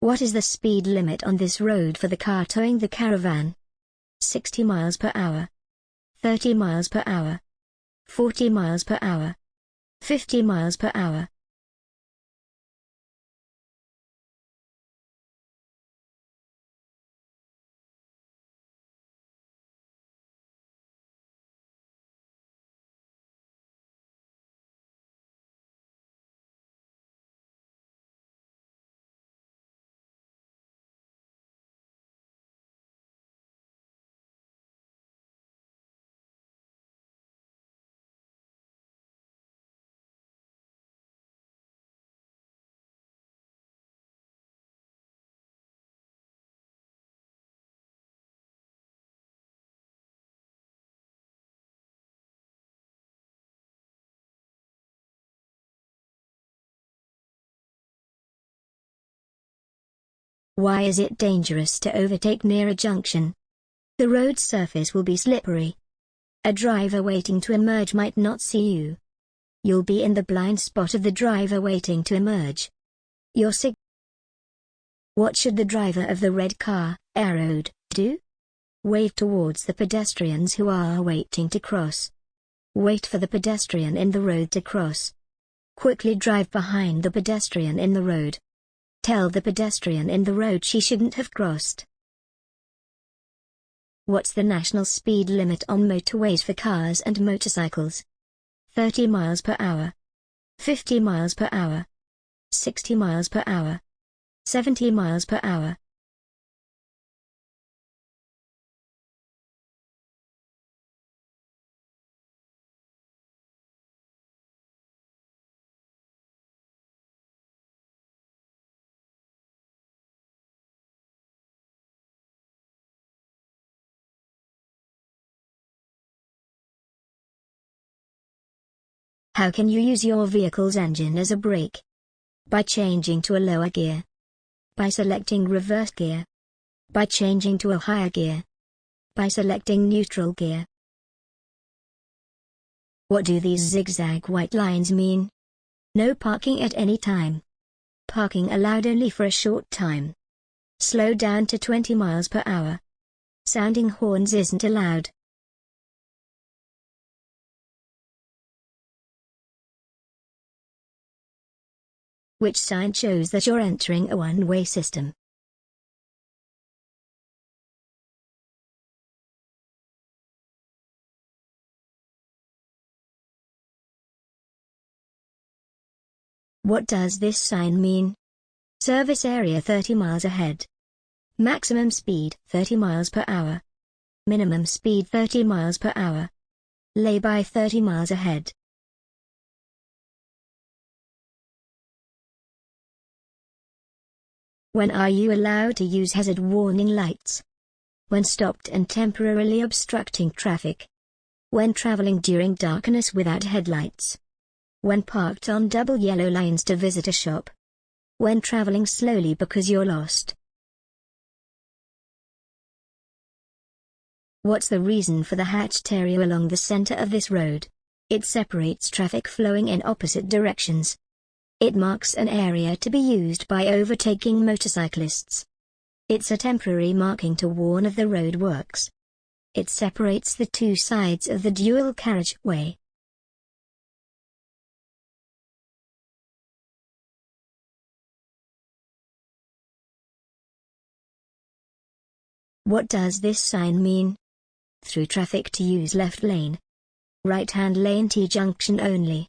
What is the speed limit on this road for the car towing the caravan? 60 miles per hour. 30 miles per hour. 40 miles per hour. 50 miles per hour. Why is it dangerous to overtake near a junction? The road surface will be slippery. A driver waiting to emerge might not see you. You'll be in the blind spot of the driver waiting to emerge. What should the driver of the red car, arrowed, do? Wave towards the pedestrians who are waiting to cross. Wait for the pedestrian in the road to cross. Quickly drive behind the pedestrian in the road. Tell the pedestrian in the road she shouldn't have crossed. What's the national speed limit on motorways for cars and motorcycles? 30 miles per hour. 50 miles per hour. 60 miles per hour. 70 miles per hour. How can you use your vehicle's engine as a brake? By changing to a lower gear. By selecting reverse gear. By changing to a higher gear. By selecting neutral gear. What do these zigzag white lines mean? No parking at any time. Parking allowed only for a short time. Slow down to 20 miles per hour. Sounding horns isn't allowed. Which sign shows that you're entering a one-way system? What does this sign mean? Service area 30 miles ahead. Maximum speed 30 miles per hour. Minimum speed 30 miles per hour. Lay-by 30 miles ahead. When are you allowed to use hazard warning lights? When stopped and temporarily obstructing traffic. When traveling during darkness without headlights. When parked on double yellow lines to visit a shop. When traveling slowly because you're lost. What's the reason for the hatched area along the center of this road? It separates traffic flowing in opposite directions. It marks an area to be used by overtaking motorcyclists. It's a temporary marking to warn of the road works. It separates the two sides of the dual carriageway. What does this sign mean? Through traffic to use left lane. Right-hand lane T junction only.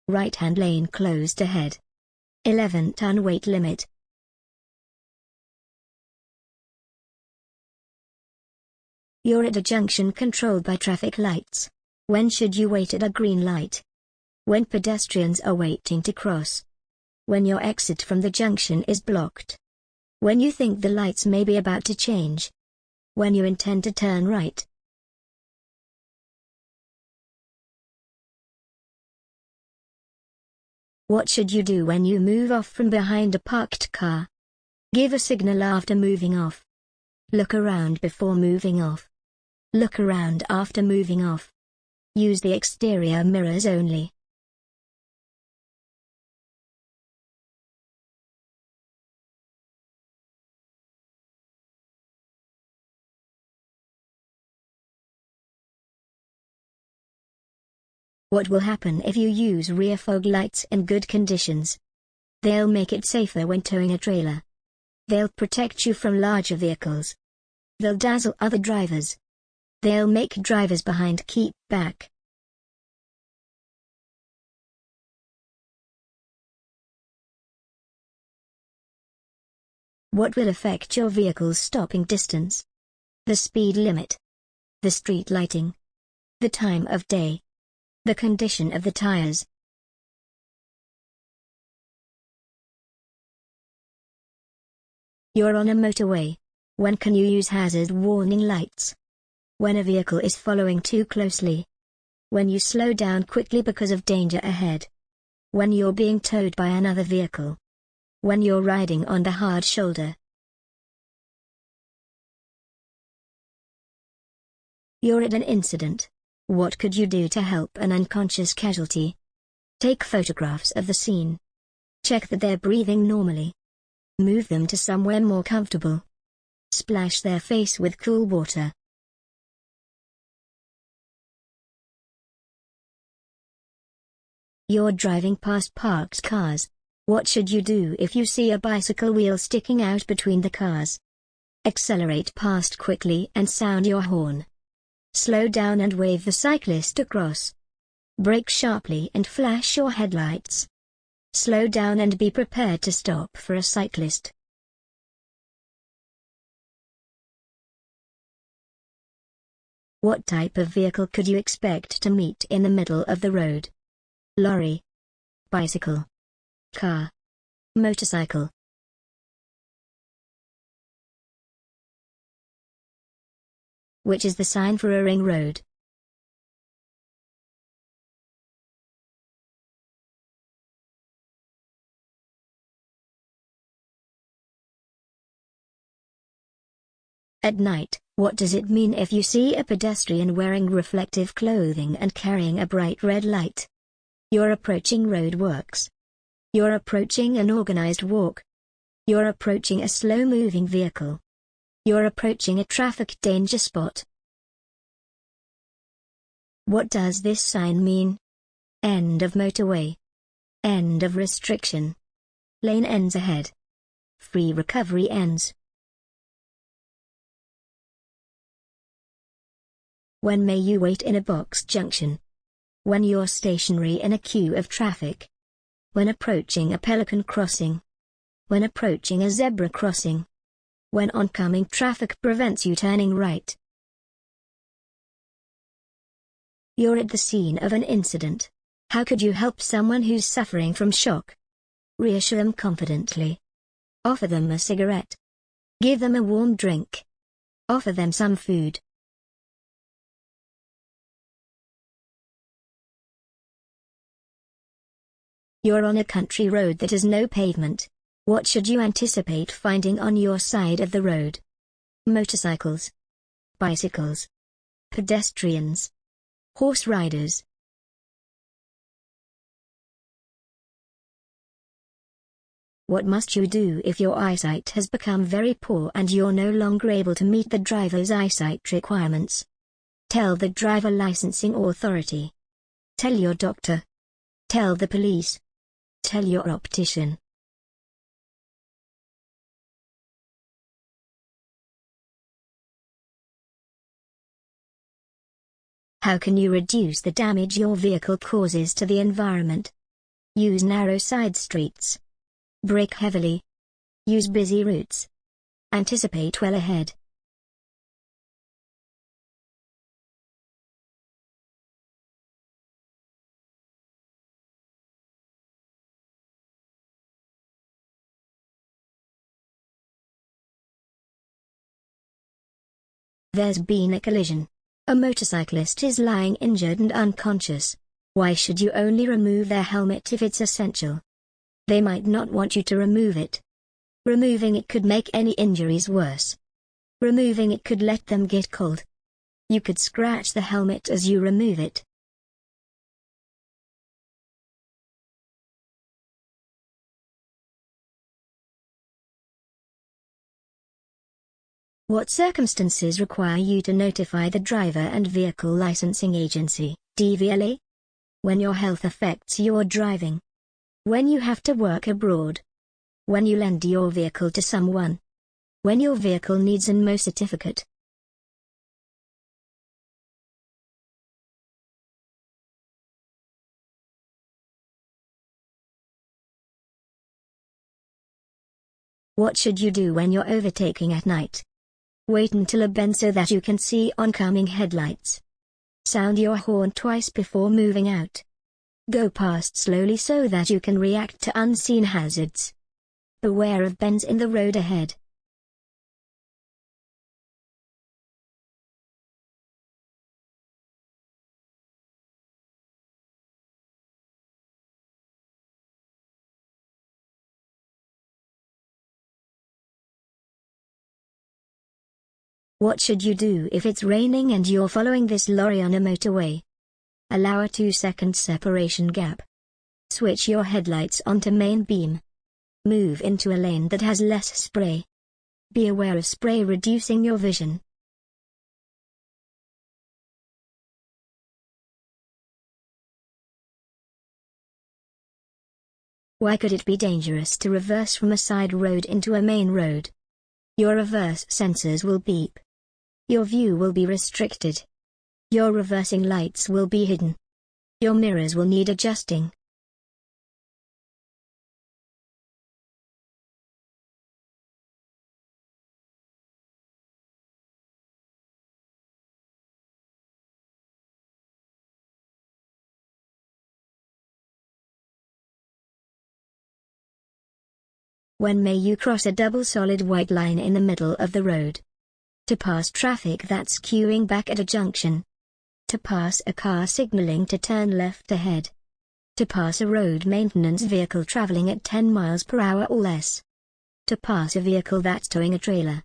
Right-hand lane closed ahead. 11-ton weight limit. You're at a junction controlled by traffic lights. When should you wait at a green light? When pedestrians are waiting to cross. When your exit from the junction is blocked. When you think the lights may be about to change. When you intend to turn right. What should you do when you move off from behind a parked car? Give a signal after moving off. Look around before moving off. Look around after moving off. Use the exterior mirrors only. What will happen if you use rear fog lights in good conditions? They'll make it safer when towing a trailer. They'll protect you from larger vehicles. They'll dazzle other drivers. They'll make drivers behind keep back. What will affect your vehicle's stopping distance? The speed limit. The street lighting. The time of day. The condition of the tires. You're on a motorway. When can you use hazard warning lights? When a vehicle is following too closely. When you slow down quickly because of danger ahead. When you're being towed by another vehicle. When you're riding on the hard shoulder. You're at an incident. What could you do to help an unconscious casualty? Take photographs of the scene. Check that they're breathing normally. Move them to somewhere more comfortable. Splash their face with cool water. You're driving past parked cars. What should you do if you see a bicycle wheel sticking out between the cars? Accelerate past quickly and sound your horn. Slow down and wave the cyclist across. Brake sharply and flash your headlights. Slow down and be prepared to stop for a cyclist. What type of vehicle could you expect to meet in the middle of the road? Lorry. Bicycle. Car. Motorcycle. Which is the sign for a ring road? At night, what does it mean if you see a pedestrian wearing reflective clothing and carrying a bright red light? You're approaching roadworks. You're approaching an organized walk. You're approaching a slow-moving vehicle. You're approaching a traffic danger spot. What does this sign mean? End of motorway. End of restriction. Lane ends ahead. Free recovery ends. When may you wait in a box junction? When you're stationary in a queue of traffic. When approaching a pelican crossing. When approaching a zebra crossing. When oncoming traffic prevents you turning right. You're at the scene of an incident. How could you help someone who's suffering from shock? Reassure them confidently. Offer them a cigarette. Give them a warm drink. Offer them some food. You're on a country road that has no pavement. What should you anticipate finding on your side of the road? Motorcycles. Bicycles. Pedestrians. Horse riders. What must you do if your eyesight has become very poor and you're no longer able to meet the driver's eyesight requirements? Tell the driver licensing authority. Tell your doctor. Tell the police. Tell your optician. How can you reduce the damage your vehicle causes to the environment? Use narrow side streets. Brake heavily. Use busy routes. Anticipate well ahead. There's been a collision. A motorcyclist is lying injured and unconscious. Why should you only remove their helmet if it's essential? They might not want you to remove it. Removing it could make any injuries worse. Removing it could let them get cold. You could scratch the helmet as you remove it. What circumstances require you to notify the driver and vehicle licensing agency, DVLA? When your health affects your driving. When you have to work abroad. When you lend your vehicle to someone. When your vehicle needs an MO certificate. What should you do when you're overtaking at night? Wait until a bend so that you can see oncoming headlights. Sound your horn twice before moving out. Go past slowly so that you can react to unseen hazards. Beware of bends in the road ahead. What should you do if it's raining and you're following this lorry on a motorway? Allow a 2-second separation gap. Switch your headlights onto main beam. Move into a lane that has less spray. Be aware of spray reducing your vision. Why could it be dangerous to reverse from a side road into a main road? Your reverse sensors will beep. Your view will be restricted. Your reversing lights will be hidden. Your mirrors will need adjusting. When may you cross a double solid white line in the middle of the road? To pass traffic that's queuing back at a junction. To pass a car signaling to turn left ahead. To pass a road maintenance vehicle traveling at 10 miles per hour or less. To pass a vehicle that's towing a trailer.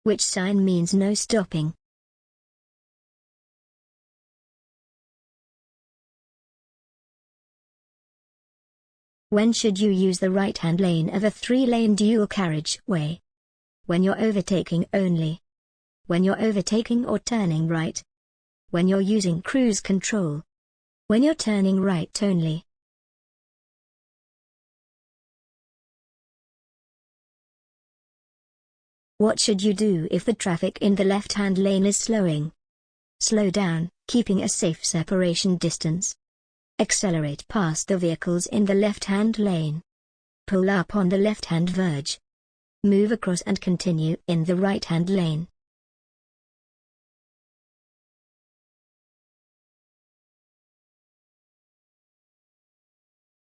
Which sign means no stopping? When should you use the right-hand lane of a 3-lane dual carriageway? When you're overtaking only. When you're overtaking or turning right. When you're using cruise control. When you're turning right only. What should you do if the traffic in the left-hand lane is slowing? Slow down, keeping a safe separation distance. Accelerate past the vehicles in the left-hand lane. Pull up on the left-hand verge. Move across and continue in the right-hand lane.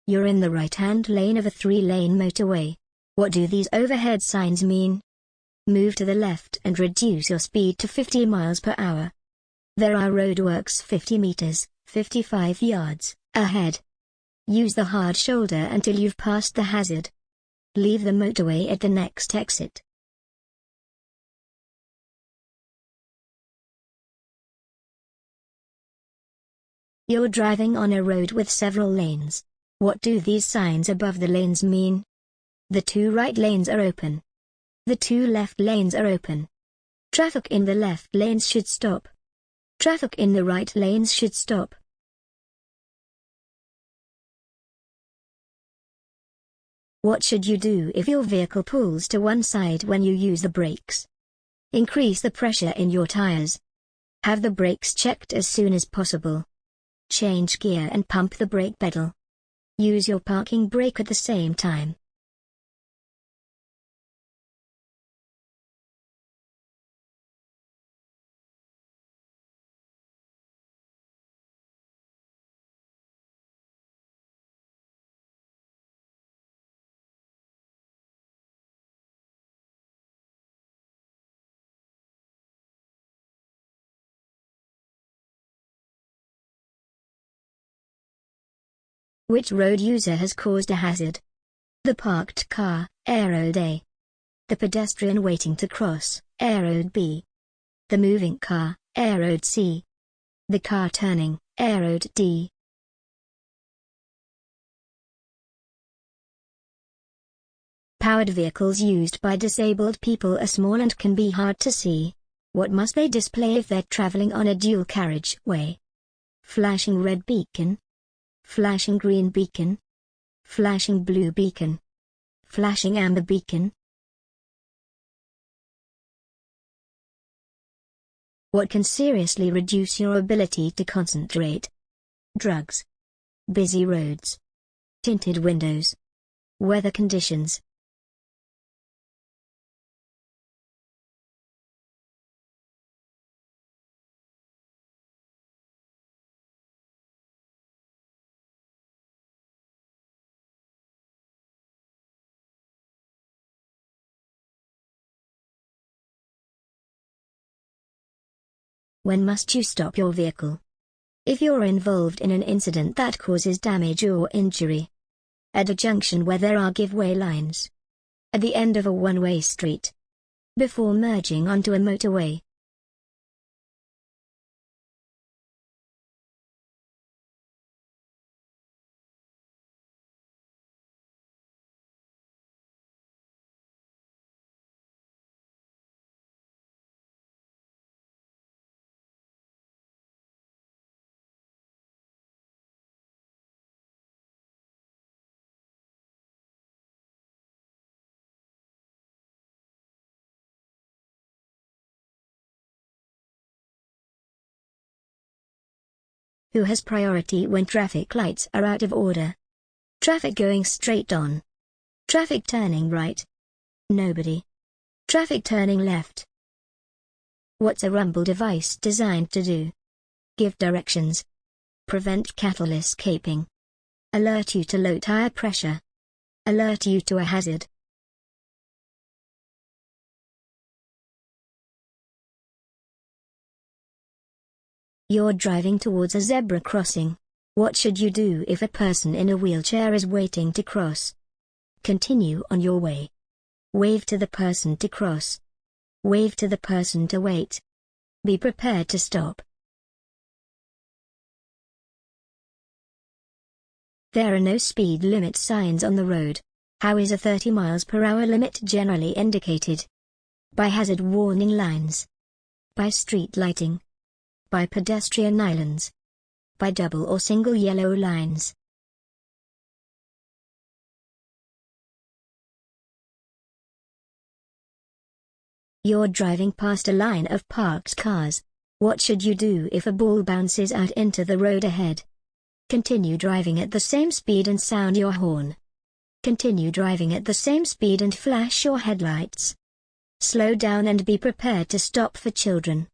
You're in the right-hand lane of a 3-lane motorway. What do these overhead signs mean? Move to the left and reduce your speed to 50 miles per hour. There are roadworks 50 meters, 55 yards, ahead. Use the hard shoulder until you've passed the hazard. Leave the motorway at the next exit. You're driving on a road with several lanes. What do these signs above the lanes mean? The 2 right lanes are open. The 2 left lanes are open. Traffic in the left lanes should stop. Traffic in the right lanes should stop. What should you do if your vehicle pulls to one side when you use the brakes? Increase the pressure in your tires. Have the brakes checked as soon as possible. Change gear and pump the brake pedal. Use your parking brake at the same time. Which road user has caused a hazard? The parked car, arrowed A. The pedestrian waiting to cross, arrowed B. The moving car, arrowed C. The car turning, arrowed D. Power Powered vehicles used by disabled people are small and can be hard to see. What must they display if they're traveling on a dual carriageway? Flashing red beacon. Flashing green beacon. Flashing blue beacon. Flashing amber beacon. What can seriously reduce your ability to concentrate? Drugs. Busy roads. Tinted windows. Weather conditions. When must you stop your vehicle? If you're involved in an incident that causes damage or injury. At a junction where there are give-way lines. At the end of a one-way street. Before merging onto a motorway. Who has priority when traffic lights are out of order? Traffic going straight on. Traffic turning right. Nobody. Traffic turning left. What's a rumble device designed to do? Give directions. Prevent catalyst escaping. Alert you to low tire pressure. Alert you to a hazard. You're driving towards a zebra crossing. What should you do if a person in a wheelchair is waiting to cross? Continue on your way. Wave to the person to cross. Wave to the person to wait. Be prepared to stop. There are no speed limit signs on the road. How is a 30 miles per hour limit generally indicated? By hazard warning lines. By street lighting. By pedestrian islands. By double or single yellow lines. You're driving past a line of parked cars. What should you do if a ball bounces out into the road ahead? Continue driving at the same speed and sound your horn. Continue driving at the same speed and flash your headlights. Slow down and be prepared to stop for children.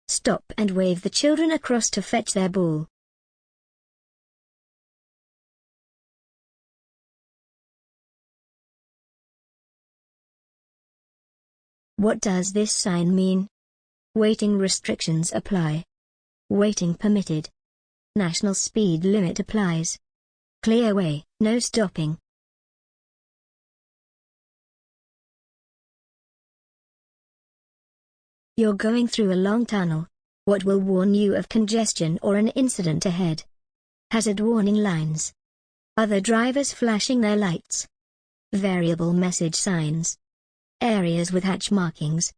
Stop and wave the children across to fetch their ball. What does this sign mean? Waiting restrictions apply. Waiting permitted. National speed limit applies. Clear way, no stopping. You're going through a long tunnel. What will warn you of congestion or an incident ahead? Hazard warning lines. Other drivers flashing their lights. Variable message signs. Areas with hatch markings.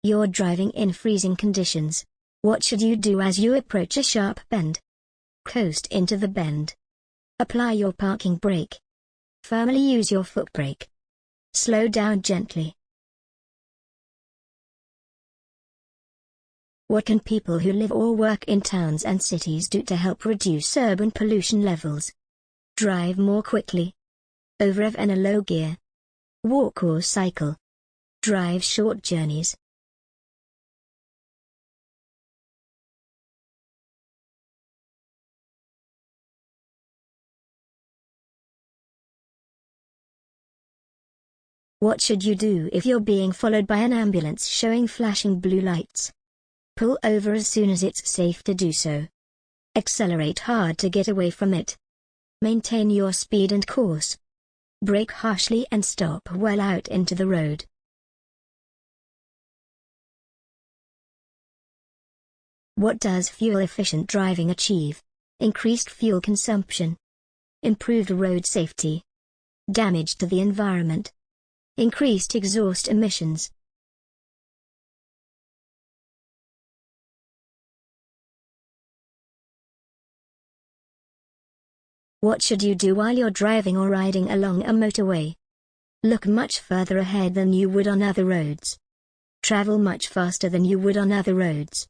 You're driving in freezing conditions. What should you do as you approach a sharp bend? Coast into the bend. Apply your parking brake. Firmly use your foot brake. Slow down gently. What can people who live or work in towns and cities do to help reduce urban pollution levels? Drive more quickly. Over in a low gear. Walk or cycle. Drive short journeys. What should you do if you're being followed by an ambulance showing flashing blue lights? Pull over as soon as it's safe to do so. Accelerate hard to get away from it. Maintain your speed and course. Brake harshly and stop well out into the road. What does fuel-efficient driving achieve? Increased fuel consumption, improved road safety, damage to the environment, increased exhaust emissions. What should you do while you're driving or riding along a motorway? Look much further ahead than you would on other roads. Travel much faster than you would on other roads.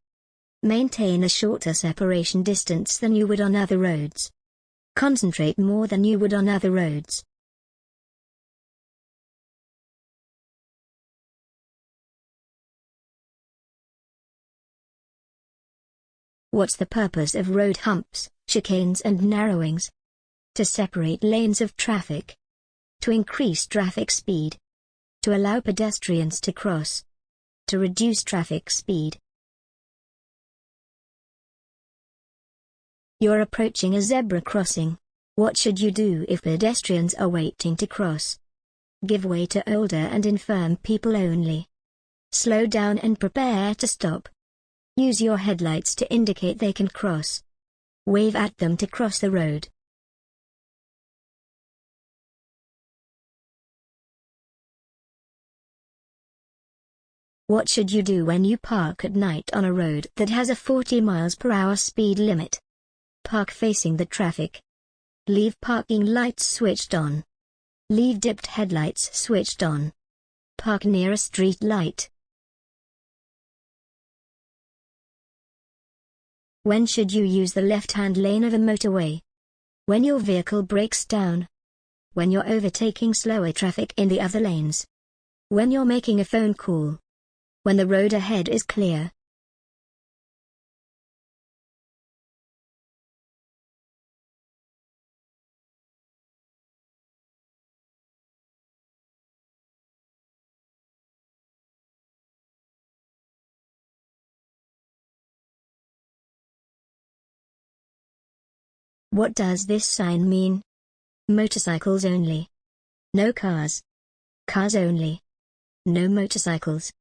Maintain a shorter separation distance than you would on other roads. Concentrate more than you would on other roads. What's the purpose of road humps, chicanes and narrowings? To separate lanes of traffic. To increase traffic speed. To allow pedestrians to cross. To reduce traffic speed. You're approaching a zebra crossing. What should you do if pedestrians are waiting to cross? Give way to older and infirm people only. Slow down and prepare to stop. Use your headlights to indicate they can cross. Wave at them to cross the road. What should you do when you park at night on a road that has a 40 mph speed limit? Park facing the traffic. Leave parking lights switched on. Leave dipped headlights switched on. Park near a street light. When should you use the left-hand lane of a motorway? When your vehicle breaks down. When you're overtaking slower traffic in the other lanes. When you're making a phone call. When the road ahead is clear. What does this sign mean? Motorcycles only. No cars. Cars only. No motorcycles.